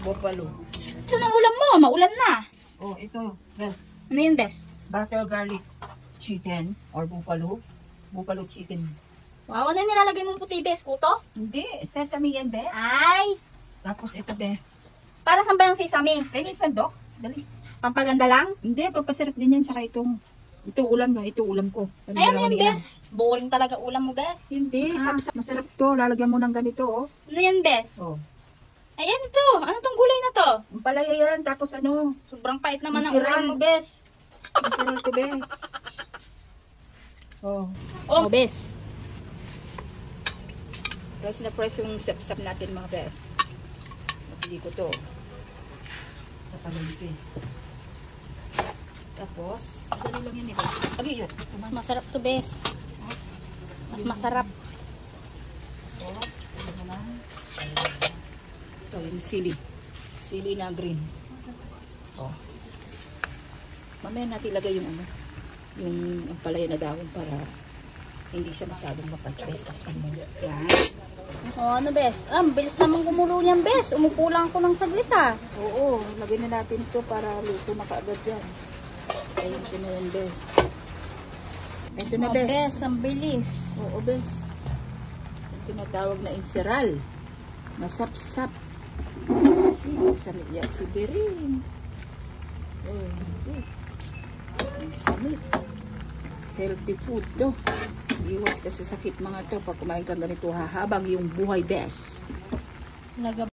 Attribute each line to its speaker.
Speaker 1: Buffalo.
Speaker 2: Saan ang ulam mo? Maulan na.
Speaker 1: Oh, ito, bes.
Speaker 2: Ano yun, bes?
Speaker 1: Butter garlic chicken or buffalo. Buffalo chicken.
Speaker 2: Wow, ano yung nilalagay mong puti, bes? Kuto?
Speaker 1: Hindi, sesame yan, bes.
Speaker 2: Ay!
Speaker 1: Tapos ito, bes.
Speaker 2: Para saan ba yung sesame?
Speaker 1: Kaya sandok. Dali.
Speaker 2: Pampaganda lang?
Speaker 1: Hindi, papasarap din yan sa itong. Ito ulam mo, ito ulam ko.
Speaker 2: Ayan yan, bes. Boring talaga ulam mo, bes.
Speaker 1: Hindi, sapsap. Masarap to. Lalagyan mo ng ganito, oh.
Speaker 2: Ano yan, bes?
Speaker 1: Oh.
Speaker 2: Ayan ito. Ano tong gulay na to?
Speaker 1: Ang palaya yan, tapos ano.
Speaker 2: Sobrang pait naman ang
Speaker 1: Masiran.
Speaker 2: ulam mo, bes.
Speaker 1: Masarap to, bes. Oh.
Speaker 2: Oh, bes.
Speaker 1: Press na press yung sapsap natin, mga bes. Napili ko to. Sa palengke. Tapos, madali lang yan, bes. Abi, yun.
Speaker 2: Mas masarap to, bes. Mas masarap.
Speaker 1: Tapos, ano naman? Ito, yung sili. Sili na green. Oh. Mamaya natin ilagay yung ano, yung palaya na dahon para hindi siya masyadong mapag-best. Yan.
Speaker 2: Oh, ano, bes? Ang bilis naman kumulo niyan, bes. Umupo lang ako ng saglit, ah.
Speaker 1: Oo, lagyan na natin ito para luto na kaagad yan. Ayun, ito na yan, bes. Ito na,
Speaker 2: Oh,
Speaker 1: bes.
Speaker 2: bes, ang bilis.
Speaker 1: Oo, bes. Ito na tawag na inseral. Nasap-sap. Samit yan si Biring. Ang samit. Healthy food to. Iwas kasi sakit mga to pag kumain ka ganito hahabang yung buhay, bes.